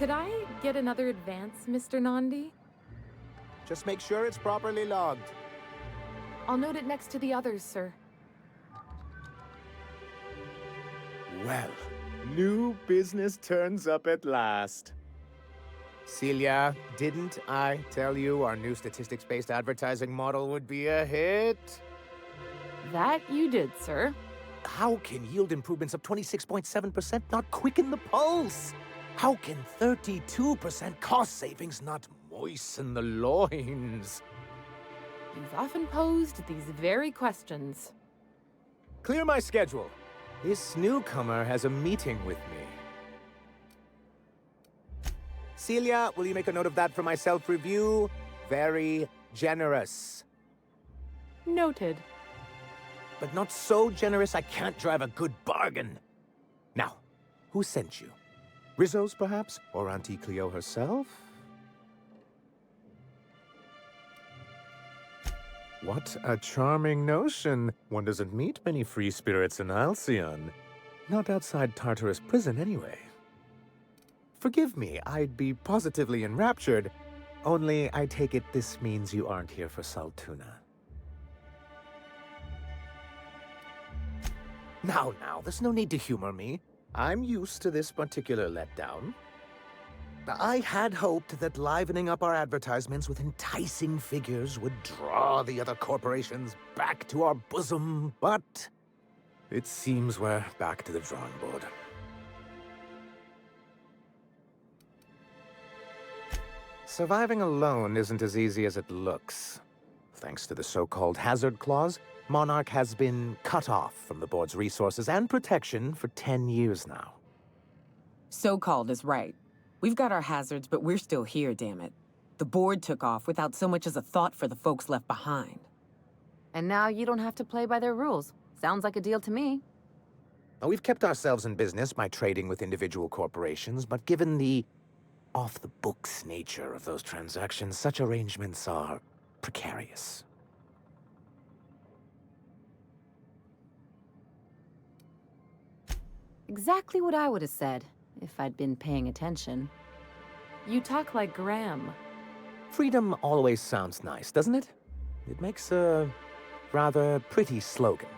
Could I get another advance, Mr. Nandi? Just make sure it's properly logged. I'll note it next to the others, sir. Well, new business turns up at last. Celia, didn't I tell you our new statistics-based advertising model would be a hit? That you did, sir. How can yield improvements of 26.7% not quicken the pulse? How can 32% cost savings not moisten the loins? You've often posed these very questions. Clear my schedule. This newcomer has a meeting with me. Celia, will you make a note of that for my self-review? Very generous. Noted. But not so generous I can't drive a good bargain. Now, who sent you? Rizzo's, perhaps? Or Auntie Cleo herself? What a charming notion. One doesn't meet many free spirits in Halcyon. Not outside Tartarus prison, anyway. Forgive me, I'd be positively enraptured. Only, I take it this means you aren't here for Saltuna. Now, there's no need to humor me. I'm used to this particular letdown. I had hoped that livening up our advertisements with enticing figures would draw the other corporations back to our bosom, but it seems we're back to the drawing board. Surviving alone isn't as easy as it looks. Thanks to the so-called hazard clause, Monarch has been cut off from the board's resources and protection for 10 years now. So-called is right. We've got our hazards, but we're still here, damn it. The board took off without so much as a thought for the folks left behind. And now you don't have to play by their rules. Sounds like a deal to me. Now, we've kept ourselves in business by trading with individual corporations, but given the off-the-books nature of those transactions, such arrangements are precarious. Exactly what I would have said, if I'd been paying attention. You talk like Graham. Freedom always sounds nice, doesn't it? It makes a rather pretty slogan.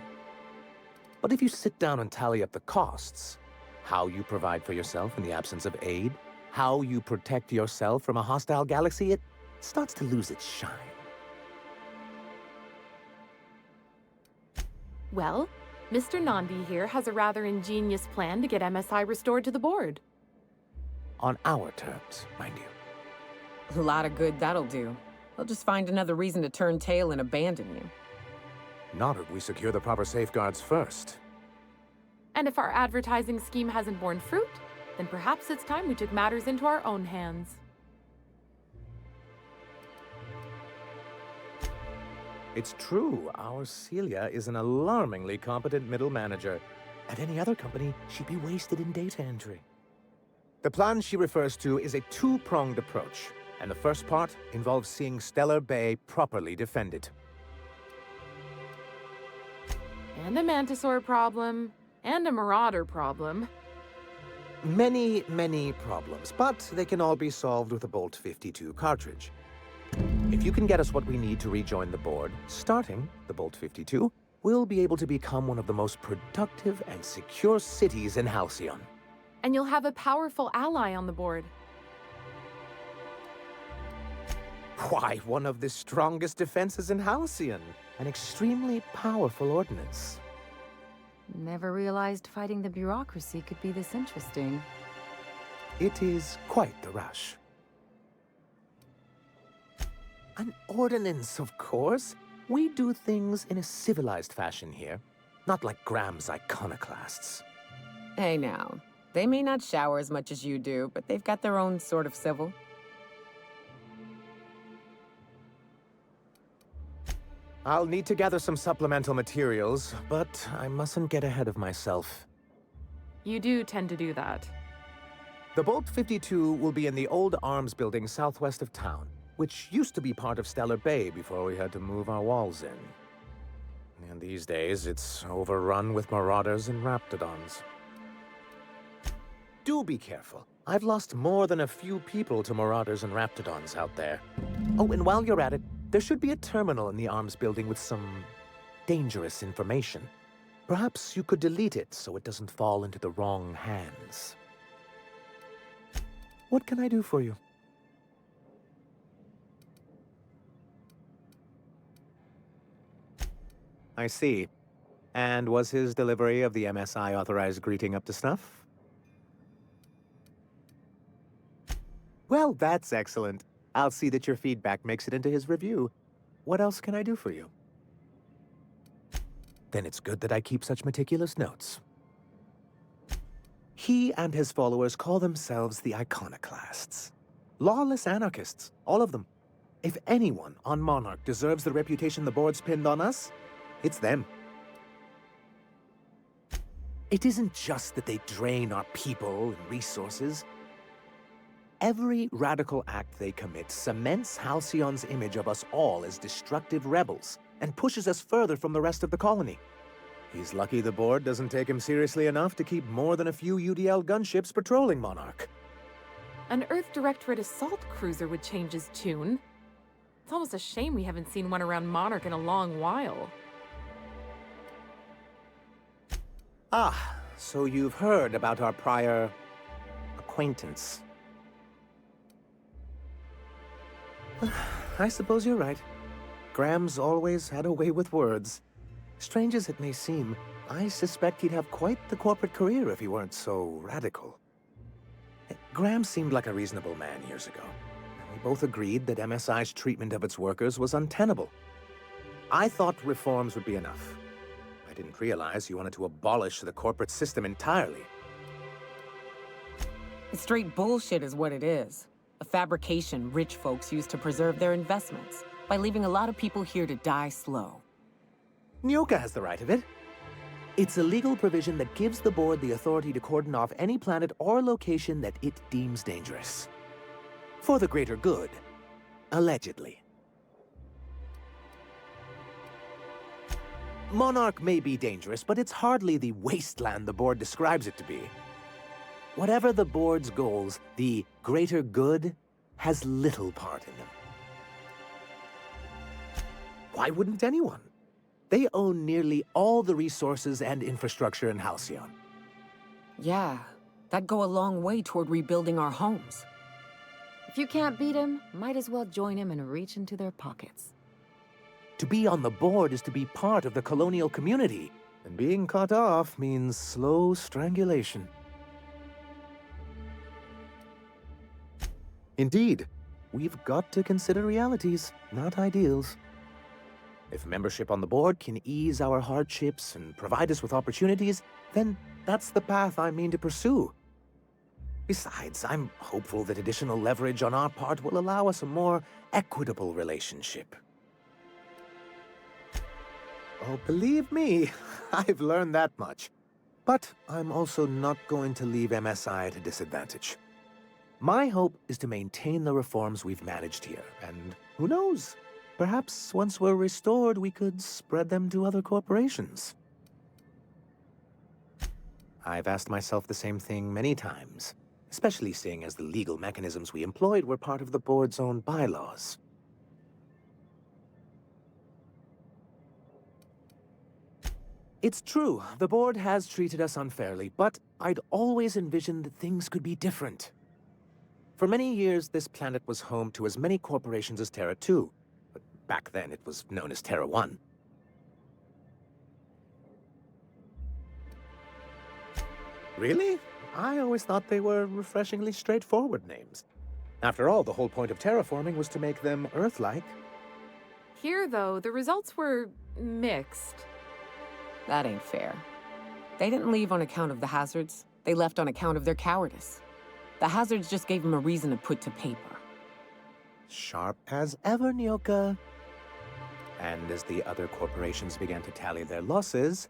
But if you sit down and tally up the costs, how you provide for yourself in the absence of aid, how you protect yourself from a hostile galaxy, it starts to lose its shine. Well, Mr. Nandi here has a rather ingenious plan to get MSI restored to the board. On our terms, mind you. A lot of good that'll do. They'll just find another reason to turn tail and abandon you. Not if we secure the proper safeguards first. And if our advertising scheme hasn't borne fruit, then perhaps it's time we took matters into our own hands. It's true, our Celia is an alarmingly competent middle manager. At any other company, she'd be wasted in data entry. The plan she refers to is a two-pronged approach, and the first part involves seeing Stellar Bay properly defended. And a Mantisaur problem, and a Marauder problem. Many, many problems, but they can all be solved with a Bolt 52 cartridge. If you can get us what we need to rejoin the board, starting the Bolt 52, we'll be able to become one of the most productive and secure cities in Halcyon. And you'll have a powerful ally on the board. Why, one of the strongest defenses in Halcyon. An extremely powerful ordnance. Never realized fighting the bureaucracy could be this interesting. It is quite the rush. An ordinance, of course. We do things in a civilized fashion here, not like Graham's iconoclasts. Hey now, they may not shower as much as you do, but they've got their own sort of civil. I'll need to gather some supplemental materials, but I mustn't get ahead of myself. You do tend to do that. The Bolt 52 will be in the old arms building southwest of town, which used to be part of Stellar Bay before we had to move our walls in. And these days, it's overrun with marauders and raptidons. Do be careful. I've lost more than a few people to marauders and raptidons out there. Oh, and while you're at it, there should be a terminal in the arms building with some dangerous information. Perhaps you could delete it so it doesn't fall into the wrong hands. What can I do for you? I see. And was his delivery of the MSI authorized greeting up to snuff? Well, that's excellent. I'll see that your feedback makes it into his review. What else can I do for you? Then it's good that I keep such meticulous notes. He and his followers call themselves the Iconoclasts. Lawless anarchists, all of them. If anyone on Monarch deserves the reputation the board's pinned on us, it's them. It isn't just that they drain our people and resources. Every radical act they commit cements Halcyon's image of us all as destructive rebels and pushes us further from the rest of the colony. He's lucky the board doesn't take him seriously enough to keep more than a few UDL gunships patrolling Monarch. An Earth Directorate assault cruiser would change his tune. It's almost a shame we haven't seen one around Monarch in a long while. Ah, so you've heard about our prior acquaintance. I suppose you're right. Graham's always had a way with words. Strange as it may seem, I suspect he'd have quite the corporate career if he weren't so radical. Graham seemed like a reasonable man years ago. We both agreed that MSI's treatment of its workers was untenable. I thought reforms would be enough. I didn't realize you wanted to abolish the corporate system entirely. It's straight bullshit is what it is. A fabrication rich folks use to preserve their investments by leaving a lot of people here to die slow. Nyoka has the right of it. It's a legal provision that gives the board the authority to cordon off any planet or location that it deems dangerous. For the greater good. Allegedly. Monarch may be dangerous, but it's hardly the wasteland the board describes it to be. Whatever the board's goals, the greater good has little part in them. Why wouldn't anyone? They own nearly all the resources and infrastructure in Halcyon. Yeah, that'd go a long way toward rebuilding our homes. If you can't beat him, might as well join him and reach into their pockets. To be on the board is to be part of the colonial community, and being cut off means slow strangulation. Indeed, we've got to consider realities, not ideals. If membership on the board can ease our hardships and provide us with opportunities, then that's the path I mean to pursue. Besides, I'm hopeful that additional leverage on our part will allow us a more equitable relationship. Oh, believe me, I've learned that much. But I'm also not going to leave MSI at a disadvantage. My hope is to maintain the reforms we've managed here, and who knows? Perhaps once we're restored, we could spread them to other corporations. I've asked myself the same thing many times, especially seeing as the legal mechanisms we employed were part of the board's own bylaws. It's true, the board has treated us unfairly, but I'd always envisioned that things could be different. For many years, this planet was home to as many corporations as Terra 2. But back then, it was known as Terra 1. Really? I always thought they were refreshingly straightforward names. After all, the whole point of terraforming was to make them Earth-like. Here, though, the results were mixed. That ain't fair. They didn't leave on account of the hazards. They left on account of their cowardice. The hazards just gave them a reason to put to paper. Sharp as ever, Nyoka. And as the other corporations began to tally their losses,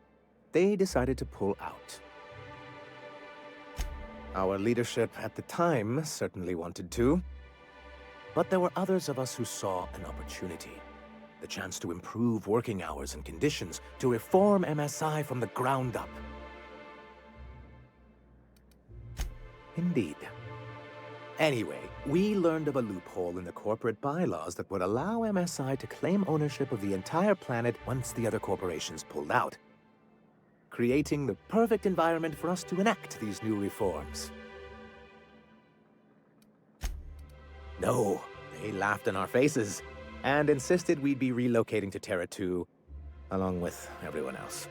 they decided to pull out. Our leadership at the time certainly wanted to. But there were others of us who saw an opportunity. The chance to improve working hours and conditions, to reform MSI from the ground up. Indeed. Anyway, we learned of a loophole in the corporate bylaws that would allow MSI to claim ownership of the entire planet once the other corporations pulled out, creating the perfect environment for us to enact these new reforms. No, they laughed in our faces and insisted we'd be relocating to Terra 2 along with everyone else.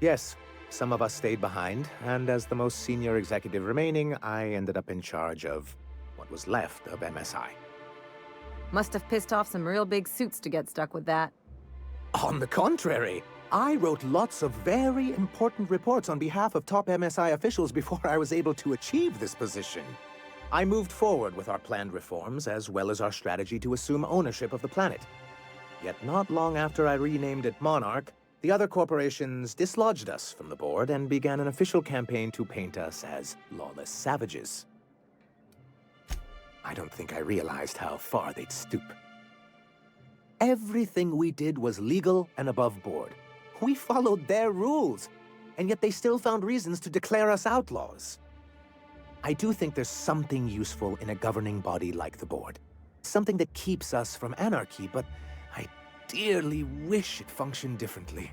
Yes, some of us stayed behind, and as the most senior executive remaining, I ended up in charge of what was left of MSI. Must have pissed off some real big suits to get stuck with that. On the contrary, I wrote lots of very important reports on behalf of top MSI officials before I was able to achieve this position. I moved forward with our planned reforms, as well as our strategy to assume ownership of the planet. Yet not long after I renamed it Monarch, the other corporations dislodged us from the board and began an official campaign to paint us as lawless savages. I don't think I realized how far they'd stoop. Everything we did was legal and above board. We followed their rules, and yet they still found reasons to declare us outlaws. I do think there's something useful in a governing body like the board. Something that keeps us from anarchy, but I dearly wish it functioned differently.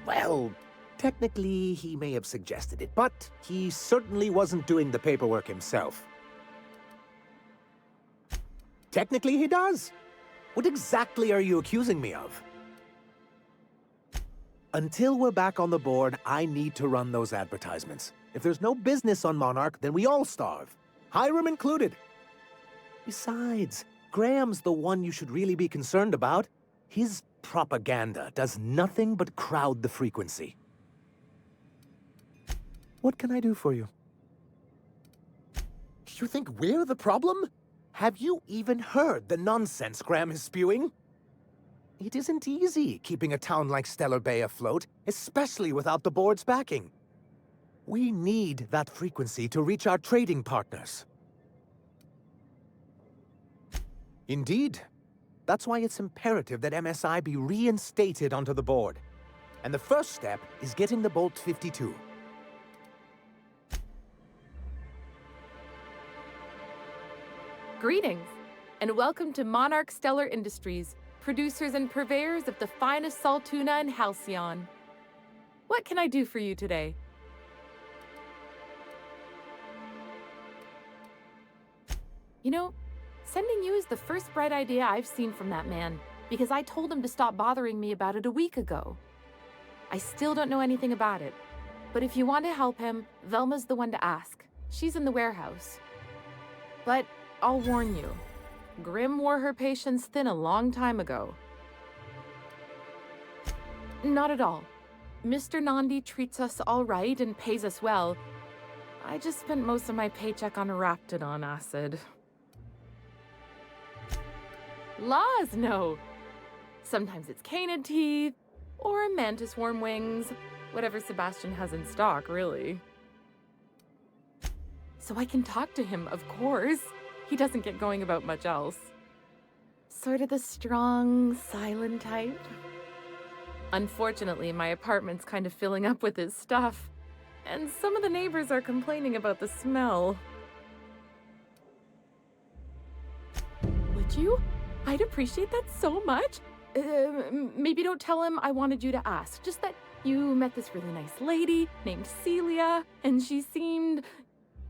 Well, technically he may have suggested it, but he certainly wasn't doing the paperwork himself. Technically he does. What exactly are you accusing me of? Until we're back on the board, I need to run those advertisements. If there's no business on Monarch, then we all starve. Hiram included. Besides, Graham's the one you should really be concerned about. His propaganda does nothing but crowd the frequency. What can I do for you? You think we're the problem? Have you even heard the nonsense Graham is spewing? It isn't easy keeping a town like Stellar Bay afloat, especially without the board's backing. We need that frequency to reach our trading partners. Indeed. That's why it's imperative that MSI be reinstated onto the board. And the first step is getting the Bolt 52. Greetings, and welcome to Monarch Stellar Industries, producers and purveyors of the finest salt tuna in Halcyon. What can I do for you today? You know, sending you is the first bright idea I've seen from that man, because I told him to stop bothering me about it a week ago. I still don't know anything about it, but if you want to help him, Velma's the one to ask. She's in the warehouse. But I'll warn you, Grim wore her patience thin a long time ago. Not at all. Mr. Nandi treats us all right and pays us well. I just spent most of my paycheck on Raptidon acid. Laws, no. Sometimes it's canid teeth, or mantis worm wings, whatever Sebastian has in stock, really. So I can talk to him, of course. He doesn't get going about much else. Sort of the strong, silent type. Unfortunately, my apartment's kind of filling up with his stuff, and some of the neighbors are complaining about the smell. Would you? I'd appreciate that so much. Maybe don't tell him I wanted you to ask. Just that you met this really nice lady named Celia, and she seemed...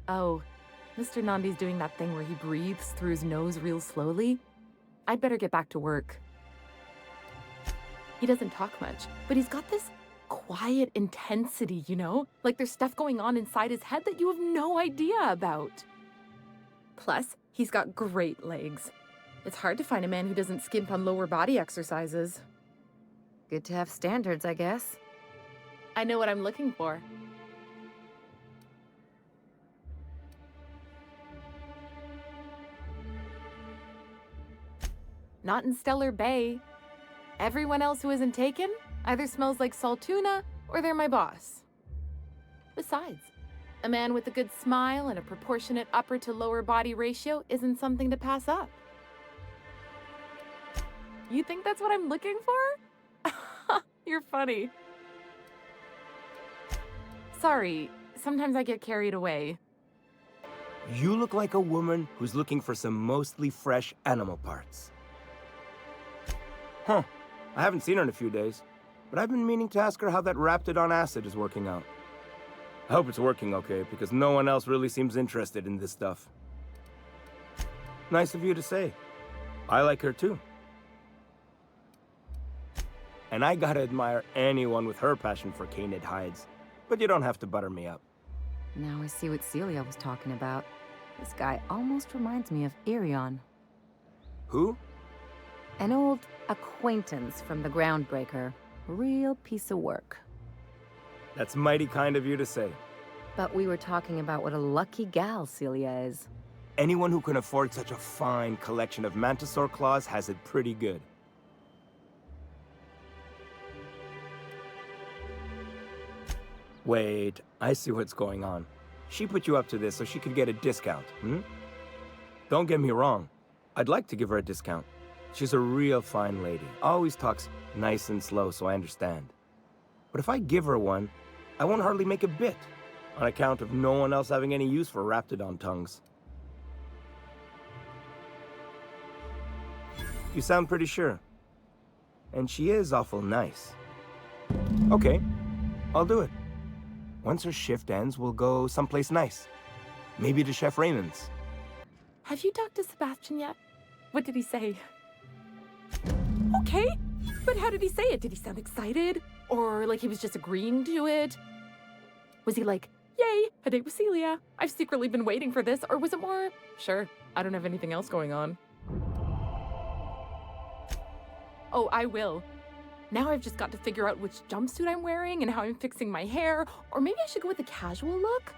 Oh, Mr. Nandi's doing that thing where he breathes through his nose real slowly. I'd better get back to work. He doesn't talk much, but he's got this quiet intensity, you know? Like there's stuff going on inside his head that you have no idea about. Plus, he's got great legs. It's hard to find a man who doesn't skimp on lower body exercises. Good to have standards, I guess. I know what I'm looking for. Not in Stellar Bay. Everyone else who isn't taken either smells like salt tuna or they're my boss. Besides, a man with a good smile and a proportionate upper to lower body ratio isn't something to pass up. You think that's what I'm looking for? You're funny. Sorry, sometimes I get carried away. You look like a woman who's looking for some mostly fresh animal parts. Huh. I haven't seen her in a few days, but I've been meaning to ask her how that Raptidon acid is working out. I hope it's working okay, because no one else really seems interested in this stuff. Nice of you to say. I like her too. And I gotta admire anyone with her passion for canid hides. But you don't have to butter me up. Now I see what Celia was talking about. This guy almost reminds me of Irion. Who? An old acquaintance from the Groundbreaker. Real piece of work. That's mighty kind of you to say. But we were talking about what a lucky gal Celia is. Anyone who can afford such a fine collection of Mantisaur claws has it pretty good. Wait, I see what's going on. She put you up to this so she could get a discount, hmm? Don't get me wrong. I'd like to give her a discount. She's a real fine lady. Always talks nice and slow, so I understand. But if I give her one, I won't hardly make a bit, on account of no one else having any use for Raptidon tongues. You sound pretty sure. And she is awful nice. Okay, I'll do it. Once her shift ends, we'll go someplace nice. Maybe to Chef Raymond's. Have you talked to Sebastian yet? What did he say? Okay, but how did he say it? Did he sound excited? Or like he was just agreeing to it? Was he like, yay, a date with Celia. I've secretly been waiting for this. Or was it more, sure, I don't have anything else going on. Oh, I will. Now I've just got to figure out which jumpsuit I'm wearing and how I'm fixing my hair. Or maybe I should go with a casual look?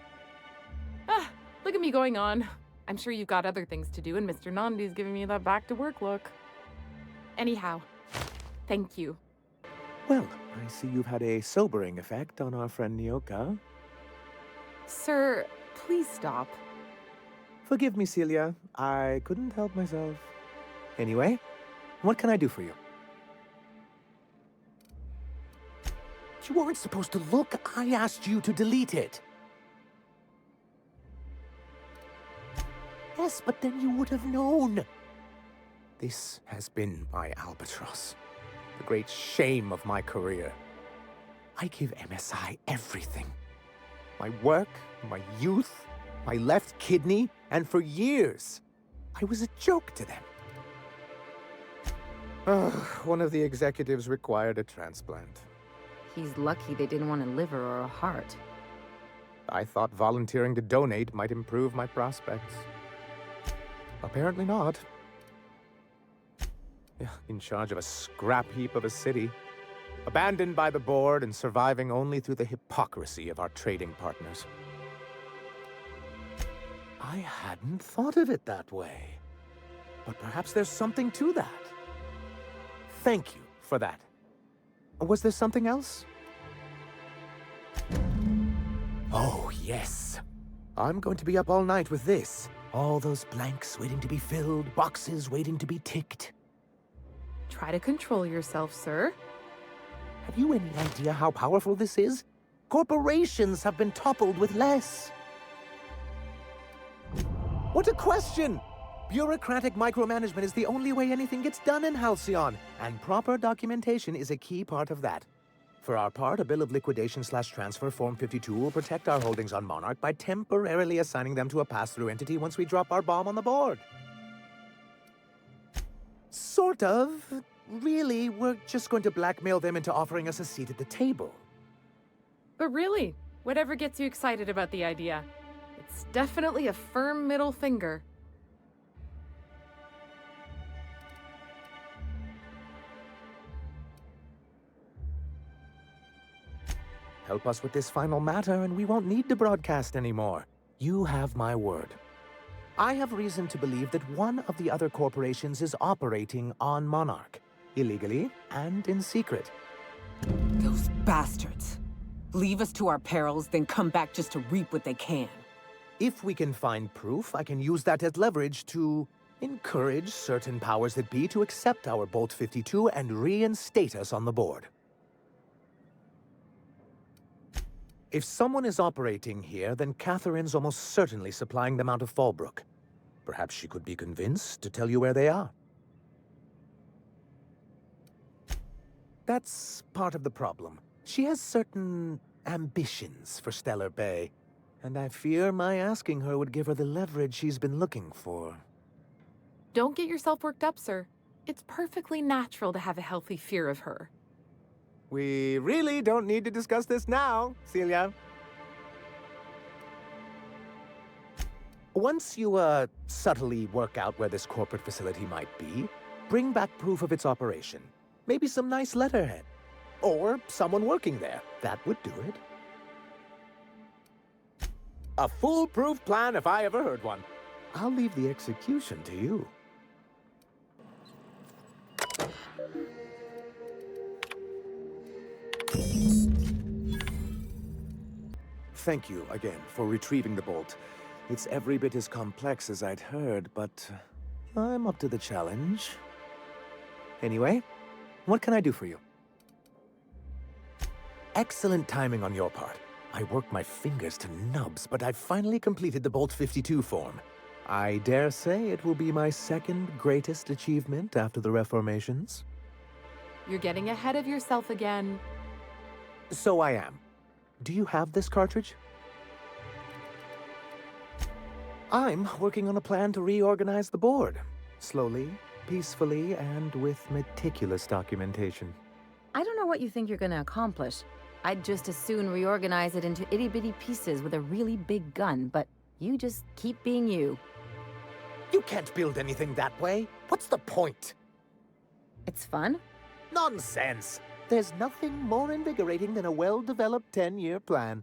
Ah, look at me going on. I'm sure you've got other things to do, and Mr. Nandi's giving me that back-to-work look. Anyhow, thank you. Well, I see you've had a sobering effect on our friend Nyoka. Sir, please stop. Forgive me, Celia. I couldn't help myself. Anyway, what can I do for you? You weren't supposed to look. I asked you to delete it. Yes, but then you would have known. This has been my albatross. The great shame of my career. I give MSI everything. My work, my youth, my left kidney, and for years, I was a joke to them. One of the executives required a transplant. He's lucky they didn't want a liver or a heart. I thought volunteering to donate might improve my prospects. Apparently not. In charge of a scrap heap of a city, abandoned by the board and surviving only through the hypocrisy of our trading partners. I hadn't thought of it that way. But perhaps there's something to that. Thank you for that. Was there something else? Oh, yes. I'm going to be up all night with this. All those blanks waiting to be filled, boxes waiting to be ticked. Try to control yourself, sir. Have you any idea how powerful this is? Corporations have been toppled with less. What a question! Bureaucratic micromanagement is the only way anything gets done in Halcyon, and proper documentation is a key part of that. For our part, a bill of liquidation/transfer Form 52 will protect our holdings on Monarch by temporarily assigning them to a pass-through entity once we drop our bomb on the board. Sort of. Really, we're just going to blackmail them into offering us a seat at the table. But really, whatever gets you excited about the idea, it's definitely a firm middle finger. Help us with this final matter, and we won't need to broadcast anymore. You have my word. I have reason to believe that one of the other corporations is operating on Monarch, illegally and in secret. Those bastards. Leave us to our perils, then come back just to reap what they can. If we can find proof, I can use that as leverage to encourage certain powers that be to accept our Bolt 52 and reinstate us on the board. If someone is operating here, then Catherine's almost certainly supplying them out of Fallbrook. Perhaps she could be convinced to tell you where they are. That's part of the problem. She has certain ambitions for Stellar Bay, and I fear my asking her would give her the leverage she's been looking for. Don't get yourself worked up, sir. It's perfectly natural to have a healthy fear of her. We really don't need to discuss this now, Celia. Once you, subtly work out where this corporate facility might be, bring back proof of its operation. Maybe some nice letterhead. Or someone working there. That would do it. A foolproof plan if I ever heard one. I'll leave the execution to you. Thank you again for retrieving the bolt. It's every bit as complex as I'd heard, but I'm up to the challenge. Anyway, what can I do for you? Excellent timing on your part. I worked my fingers to nubs, but I've finally completed the Bolt 52 form. I dare say it will be my second greatest achievement after the Reformations. You're getting ahead of yourself again. So I am. Do you have this cartridge? I'm working on a plan to reorganize the board. Slowly, peacefully, and with meticulous documentation. I don't know what you think you're gonna accomplish. I'd just as soon reorganize it into itty-bitty pieces with a really big gun, but you just keep being you. You can't build anything that way. What's the point? It's fun. Nonsense! There's nothing more invigorating than a well-developed 10-year plan.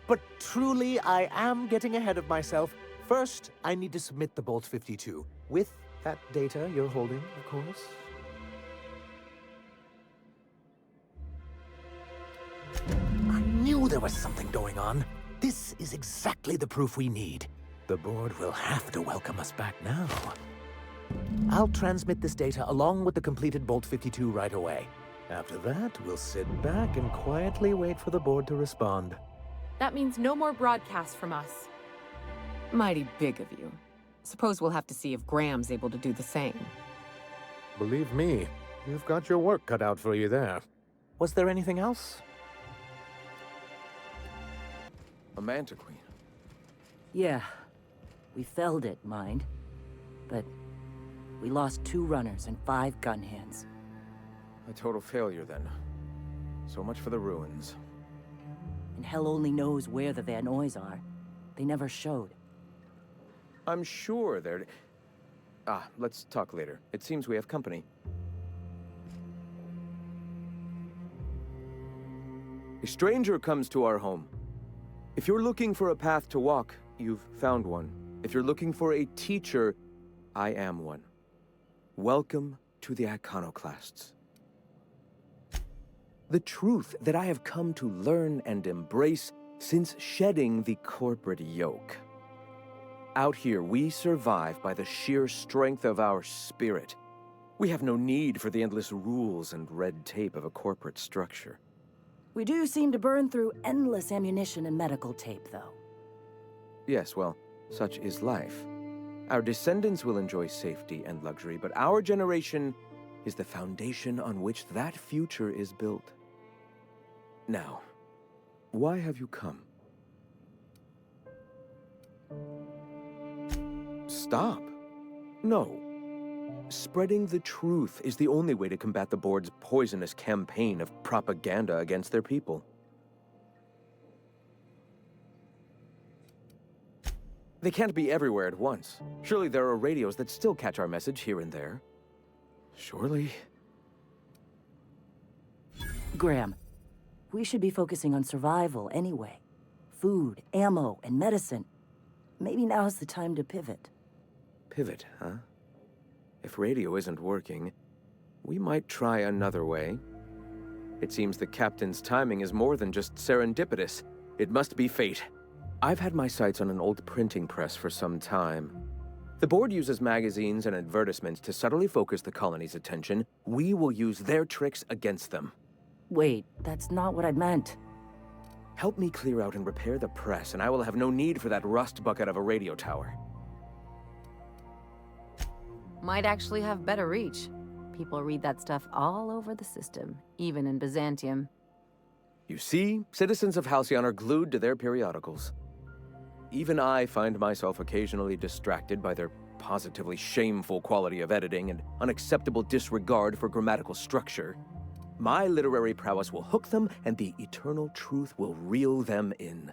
But truly, I am getting ahead of myself. First, I need to submit the Bolt 52, with that data you're holding, of course. I knew there was something going on. This is exactly the proof we need. The board will have to welcome us back now. I'll transmit this data along with the completed Bolt 52 right away. After that, we'll sit back and quietly wait for the board to respond. That means no more broadcasts from us. Mighty big of you. Suppose we'll have to see if Graham's able to do the same. Believe me, you've got your work cut out for you there. Was there anything else? A Manta Queen. Yeah, we felled it, mind. But we lost 2 runners and 5 gun hands. A total failure, then. So much for the ruins. And hell only knows where the Vanoys are. They never showed. I'm sure they're... let's talk later. It seems we have company. A stranger comes to our home. If you're looking for a path to walk, you've found one. If you're looking for a teacher, I am one. Welcome to the Iconoclasts. The truth that I have come to learn and embrace since shedding the corporate yoke. Out here, we survive by the sheer strength of our spirit. We have no need for the endless rules and red tape of a corporate structure. We do seem to burn through endless ammunition and medical tape, though. Yes, well, such is life. Our descendants will enjoy safety and luxury, but our generation is the foundation on which that future is built. Now, why have you come? Stop. No. Spreading the truth is the only way to combat the board's poisonous campaign of propaganda against their people. They can't be everywhere at once. Surely there are radios that still catch our message here and there. Surely. Graham, we should be focusing on survival anyway. Food, ammo, and medicine. Maybe now's the time to pivot. Pivot, huh? If radio isn't working, we might try another way. It seems the captain's timing is more than just serendipitous. It must be fate. I've had my sights on an old printing press for some time. The board uses magazines and advertisements to subtly focus the colony's attention. We will use their tricks against them. Wait, that's not what I meant. Help me clear out and repair the press, and I will have no need for that rust bucket of a radio tower. Might actually have better reach. People read that stuff all over the system, even in Byzantium. You see, citizens of Halcyon are glued to their periodicals. Even I find myself occasionally distracted by their positively shameful quality of editing and unacceptable disregard for grammatical structure. My literary prowess will hook them, and the eternal truth will reel them in.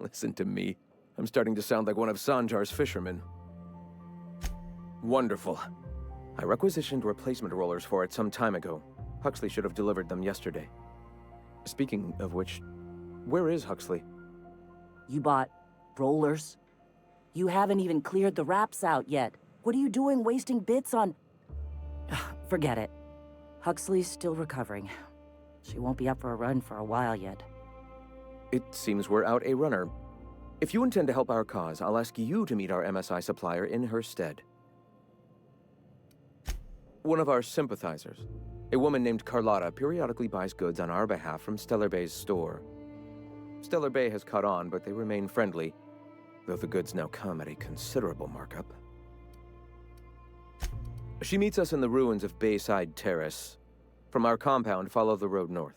Listen to me. I'm starting to sound like one of Sanjar's fishermen. Wonderful. I requisitioned replacement rollers for it some time ago. Huxley should have delivered them yesterday. Speaking of which, where is Huxley? You bought rollers? You haven't even cleared the wraps out yet. What are you doing wasting bits on... Forget it. Huxley's still recovering. She won't be up for a run for a while yet. It seems we're out a runner. If you intend to help our cause, I'll ask you to meet our MSI supplier in her stead. One of our sympathizers, a woman named Carlotta, periodically buys goods on our behalf from Stellar Bay's store. Stellar Bay has caught on, but they remain friendly, though the goods now come at a considerable markup. She meets us in the ruins of Bayside Terrace. From our compound, follow the road north.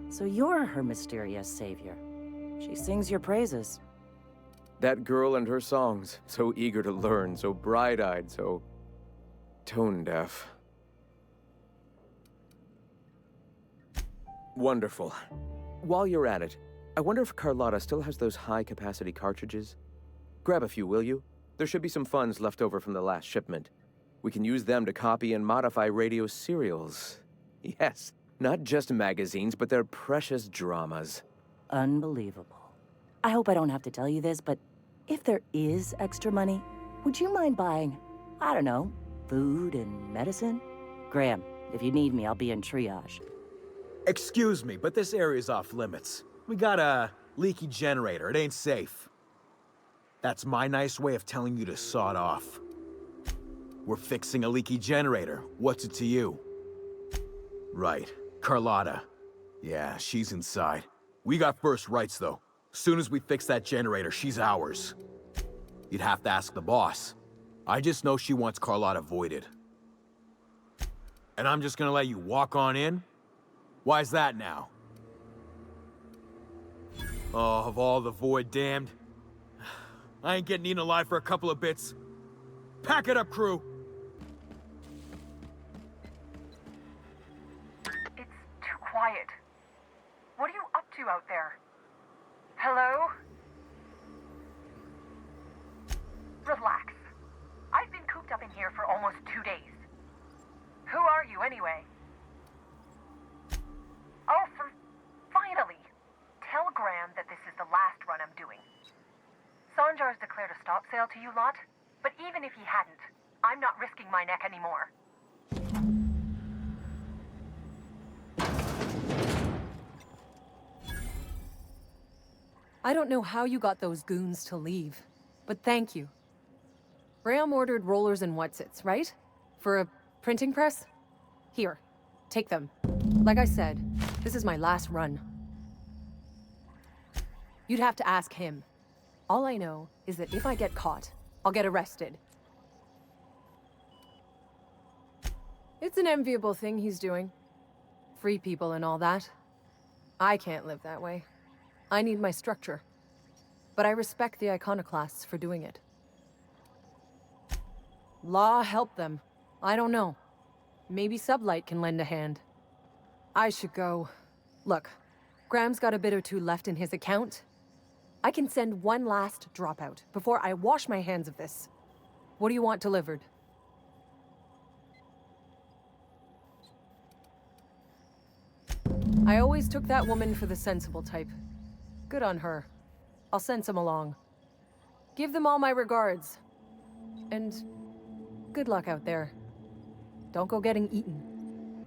So you're her mysterious savior. She sings your praises. That girl and her songs, so eager to learn, so bright-eyed, so tone-deaf. Wonderful. While you're at it, I wonder if Carlotta still has those high-capacity cartridges? Grab a few, will you? There should be some funds left over from the last shipment. We can use them to copy and modify radio serials. Yes, not just magazines, but their precious dramas. Unbelievable. I hope I don't have to tell you this, but if there is extra money, would you mind buying, I don't know, food and medicine? Graham, if you need me, I'll be in triage. Excuse me, but this area's off limits. We got a leaky generator. It ain't safe. That's my nice way of telling you to sod off. We're fixing a leaky generator. What's it to you? Right. Carlotta. Yeah, she's inside. We got first rights, though. Soon as we fix that generator, she's ours. You'd have to ask the boss. I just know she wants Carlotta voided. And I'm just gonna let you walk on in? Why's that now? Oh, of all the void damned. I ain't getting eaten alive for a couple of bits. Pack it up, crew! It's too quiet. What are you up to out there? Hello? Relax. I've been cooped up in here for almost 2 days. Who are you, anyway? Oh, finally! Tell Graham that this is the last run I'm doing. Sanjar's declared a stop sale to you lot, but even if he hadn't, I'm not risking my neck anymore. I don't know how you got those goons to leave, but thank you. Graham ordered rollers and whatsits, right? For a printing press? Here, take them. Like I said, this is my last run. You'd have to ask him. All I know is that if I get caught, I'll get arrested. It's an enviable thing he's doing. Free people and all that. I can't live that way. I need my structure. But I respect the iconoclasts for doing it. Law help them. I don't know. Maybe Sublight can lend a hand. I should go. Look, Graham's got a bit or two left in his account. I can send one last dropout before I wash my hands of this. What do you want delivered? I always took that woman for the sensible type. Good on her. I'll send some along. Give them all my regards. And good luck out there. Don't go getting eaten.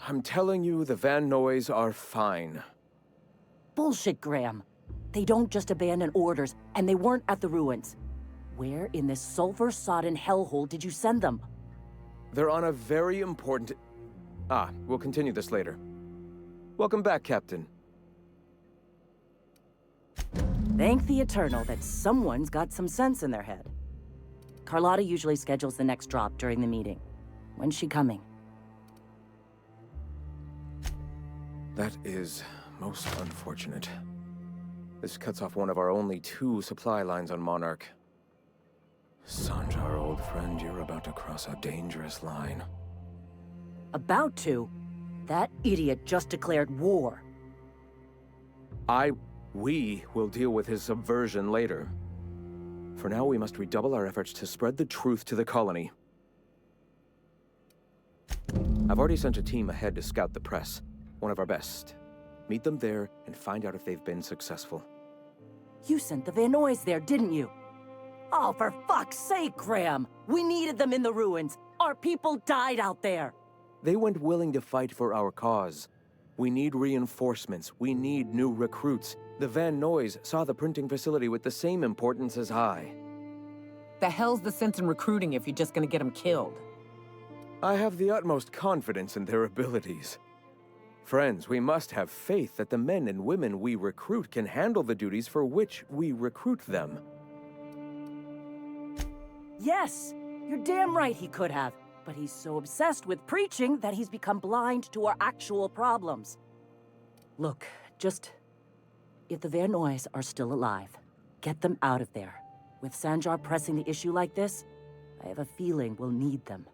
I'm telling you, the Van Noys are fine. Bullshit, Graham. They don't just abandon orders, and they weren't at the ruins. Where in this sulfur-sodden hellhole did you send them? They're on a very important... we'll continue this later. Welcome back, Captain. Thank the Eternal that someone's got some sense in their head. Carlotta usually schedules the next drop during the meeting. When's she coming? That is most unfortunate. This cuts off one of our only 2 supply lines on Monarch. Sanjar, old friend, you're about to cross a dangerous line. About to? That idiot just declared war. We will deal with his subversion later. For now, we must redouble our efforts to spread the truth to the colony. I've already sent a team ahead to scout the press. One of our best. Meet them there and find out if they've been successful. You sent the Vanoys there, didn't you? Oh, for fuck's sake, Graham! We needed them in the ruins. Our people died out there. They went willing to fight for our cause. We need reinforcements. We need new recruits. The Van Noys saw the printing facility with the same importance as I. The hell's the sense in recruiting if you're just gonna get them killed? I have the utmost confidence in their abilities. Friends, we must have faith that the men and women we recruit can handle the duties for which we recruit them. Yes! You're damn right he could have. But he's so obsessed with preaching that he's become blind to our actual problems. Look, just... if the Vanoys are still alive, get them out of there. With Sanjar pressing the issue like this, I have a feeling we'll need them.